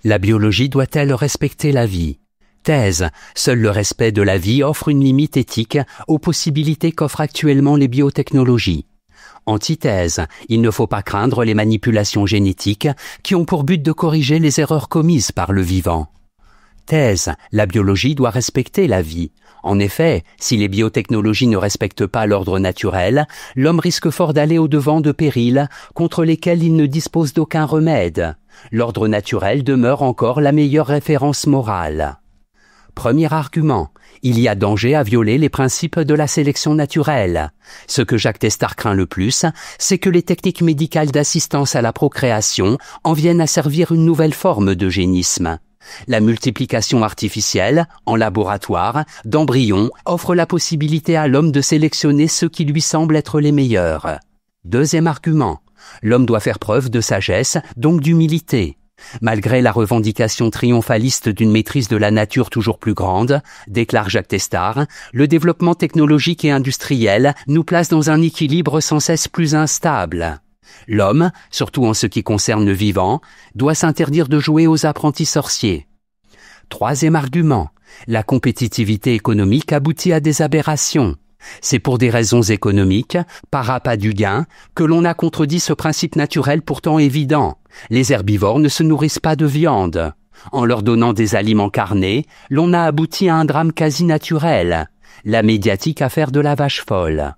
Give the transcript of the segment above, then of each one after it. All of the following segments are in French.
La biologie doit-elle respecter la vie? Thèse. Seul le respect de la vie offre une limite éthique aux possibilités qu'offrent actuellement les biotechnologies. Antithèse. Il ne faut pas craindre les manipulations génétiques qui ont pour but de corriger les erreurs commises par le vivant. Thèse. La biologie doit respecter la vie. En effet, si les biotechnologies ne respectent pas l'ordre naturel, l'homme risque fort d'aller au-devant de périls contre lesquels il ne dispose d'aucun remède. L'ordre naturel demeure encore la meilleure référence morale. Premier argument. Il y a danger à violer les principes de la sélection naturelle. Ce que Jacques Testard craint le plus, c'est que les techniques médicales d'assistance à la procréation en viennent à servir une nouvelle forme d'eugénisme. La multiplication artificielle, en laboratoire, d'embryons, offre la possibilité à l'homme de sélectionner ceux qui lui semblent être les meilleurs. Deuxième argument. L'homme doit faire preuve de sagesse, donc d'humilité. Malgré la revendication triomphaliste d'une maîtrise de la nature toujours plus grande, déclare Jacques Testard, le développement technologique et industriel nous place dans un équilibre sans cesse plus instable. L'homme, surtout en ce qui concerne le vivant, doit s'interdire de jouer aux apprentis sorciers. Troisième argument, la compétitivité économique aboutit à des aberrations. C'est pour des raisons économiques, par appât du gain, que l'on a contredit ce principe naturel pourtant évident. Les herbivores ne se nourrissent pas de viande. En leur donnant des aliments carnés, l'on a abouti à un drame quasi naturel, la médiatique affaire de la vache folle.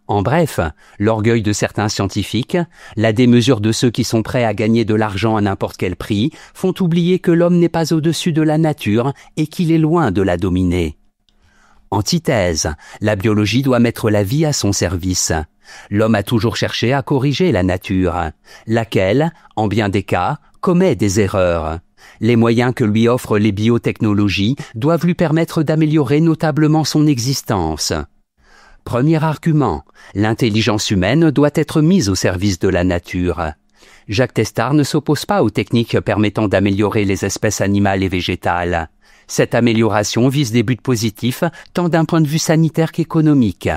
En bref, l'orgueil de certains scientifiques, la démesure de ceux qui sont prêts à gagner de l'argent à n'importe quel prix, font oublier que l'homme n'est pas au-dessus de la nature et qu'il est loin de la dominer. Antithèse. La biologie doit mettre la vie à son service. L'homme a toujours cherché à corriger la nature, laquelle, en bien des cas, commet des erreurs. Les moyens que lui offrent les biotechnologies doivent lui permettre d'améliorer notablement son existence. Premier argument. L'intelligence humaine doit être mise au service de la nature. Jacques Testard ne s'oppose pas aux techniques permettant d'améliorer les espèces animales et végétales. Cette amélioration vise des buts positifs tant d'un point de vue sanitaire qu'économique.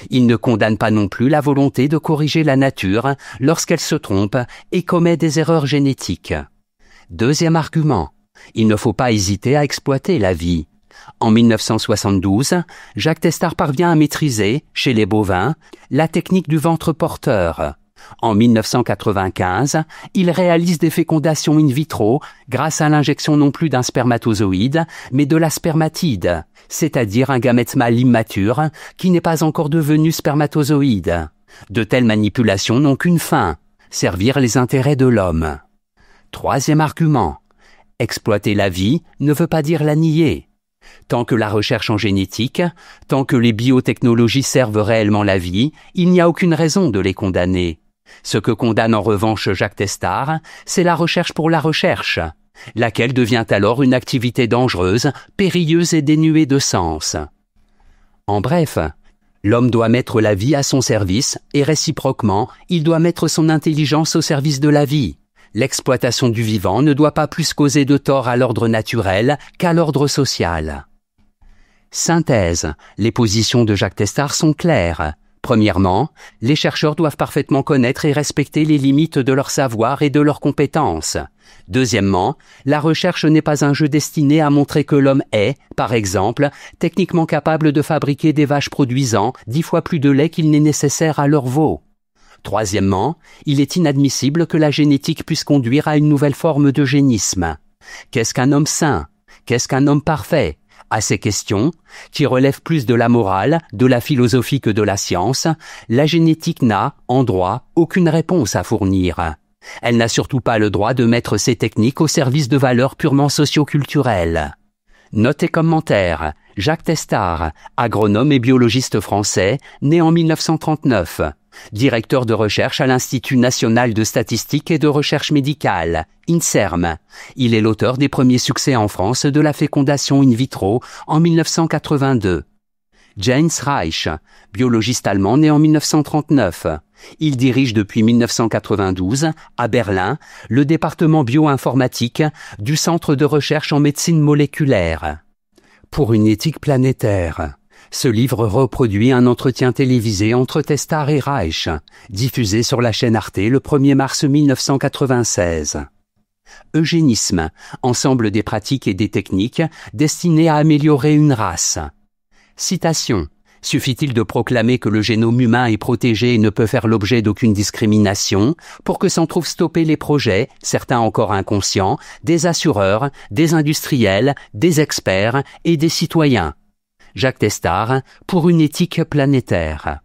Il ne condamne pas non plus la volonté de corriger la nature lorsqu'elle se trompe et commet des erreurs génétiques. Deuxième argument. Il ne faut pas hésiter à exploiter la vie. En 1972, Jacques Testard parvient à maîtriser, chez les bovins, la technique du ventre porteur. En 1995, il réalise des fécondations in vitro grâce à l'injection non plus d'un spermatozoïde, mais de la spermatide, c'est-à-dire un gamète mâle immature qui n'est pas encore devenu spermatozoïde. De telles manipulations n'ont qu'une fin, servir les intérêts de l'homme. Troisième argument. Exploiter la vie ne veut pas dire la nier. Tant que la recherche en génétique, tant que les biotechnologies servent réellement la vie, il n'y a aucune raison de les condamner. Ce que condamne en revanche Jacques Testard, c'est la recherche pour la recherche, laquelle devient alors une activité dangereuse, périlleuse et dénuée de sens. En bref, l'homme doit mettre la vie à son service et réciproquement, il doit mettre son intelligence au service de la vie. L'exploitation du vivant ne doit pas plus causer de tort à l'ordre naturel qu'à l'ordre social. Synthèse. Les positions de Jacques Testard sont claires. Premièrement, les chercheurs doivent parfaitement connaître et respecter les limites de leur savoir et de leurs compétences. Deuxièmement, la recherche n'est pas un jeu destiné à montrer que l'homme est, par exemple, techniquement capable de fabriquer des vaches produisant 10 fois plus de lait qu'il n'est nécessaire à leur veau. Troisièmement, il est inadmissible que la génétique puisse conduire à une nouvelle forme d'eugénisme. Qu'est-ce qu'un homme sain? Qu'est-ce qu'un homme parfait? À ces questions, qui relèvent plus de la morale, de la philosophie que de la science, la génétique n'a, en droit, aucune réponse à fournir. Elle n'a surtout pas le droit de mettre ces techniques au service de valeurs purement socio-culturelles. Note et commentaire. Jacques Testard, agronome et biologiste français, né en 1939. Directeur de recherche à l'Institut national de statistique et de recherche médicale, INSERM. Il est l'auteur des premiers succès en France de la fécondation in vitro en 1982. Jens Reich, biologiste allemand né en 1939. Il dirige depuis 1992, à Berlin, le département bioinformatique du Centre de recherche en médecine moléculaire. Pour une éthique planétaire. Ce livre reproduit un entretien télévisé entre Testard et Reich, diffusé sur la chaîne Arte le 1er mars 1996. Eugénisme, ensemble des pratiques et des techniques destinées à améliorer une race. Citation. Suffit-il de proclamer que le génome humain est protégé et ne peut faire l'objet d'aucune discrimination pour que s'en trouvent stoppés les projets, certains encore inconscients, des assureurs, des industriels, des experts et des citoyens. Jacques Testard, pour une éthique planétaire.